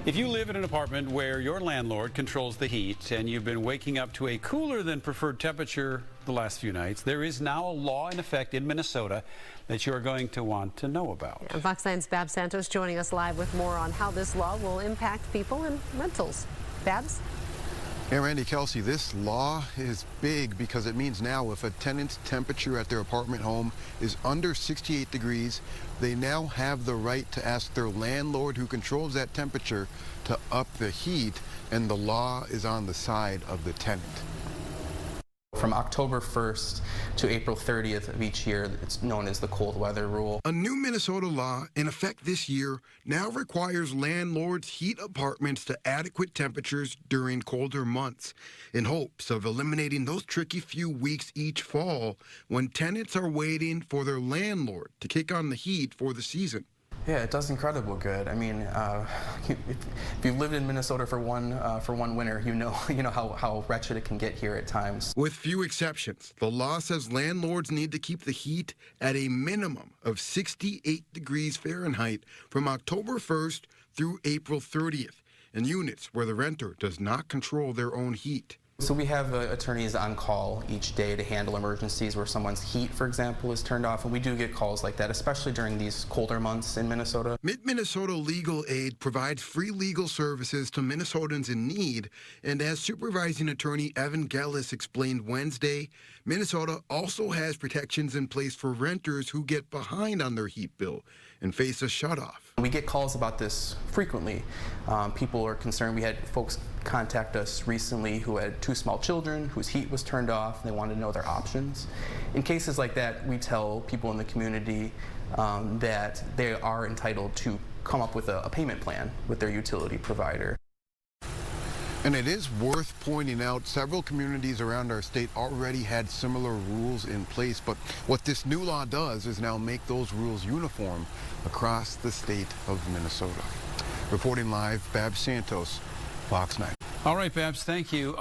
If you live in an apartment where your landlord controls the heat and you've been waking up to a cooler than preferred temperature the last few nights, there is now a law in effect in Minnesota that you're going to want to know about. And Fox 9's Babs Santos joining us live with more on how this law will impact people and rentals. Babs? Hey, Randy, Kelsey, this law is big because it means now if a tenant's temperature at their apartment home is under 68 degrees, they now have the right to ask their landlord who controls that temperature to up the heat, and the law is on the side of the tenant. From October 1st to April 30th of each year, it's known as the cold weather rule. A new Minnesota law in effect this year now requires landlords heat apartments to adequate temperatures during colder months in hopes of eliminating those tricky few weeks each fall when tenants are waiting for their landlord to kick on the heat for the season. Yeah, it does incredible good. I mean, if you've lived in Minnesota for one winter, you know how wretched it can get here at times. With few exceptions, the law says landlords need to keep the heat at a minimum of 68 degrees Fahrenheit from October 1st through April 30th in units where the renter does not control their own heat. So we have attorneys on call each day to handle emergencies where someone's heat, for example, is turned off, and we do get calls like that, especially during these colder months in Minnesota. Minnesota Legal Aid provides free legal services to Minnesotans in need, and as supervising attorney Evan Gellis explained Wednesday, Minnesota also has protections in place for renters who get behind on their heat bill and face a shutoff. We get calls about this frequently. People are concerned. We had folks contact us recently who had 2 small children whose heat was turned off, and they wanted to know their options. In cases like that, we tell people in the community that they are entitled to come up with a payment plan with their utility provider. And it is worth pointing out several communities around our state already had similar rules in place, but what this new law does is now make those rules uniform across the state of Minnesota. Reporting live, Babs Santos, Fox 9. All right, Babs, thank you.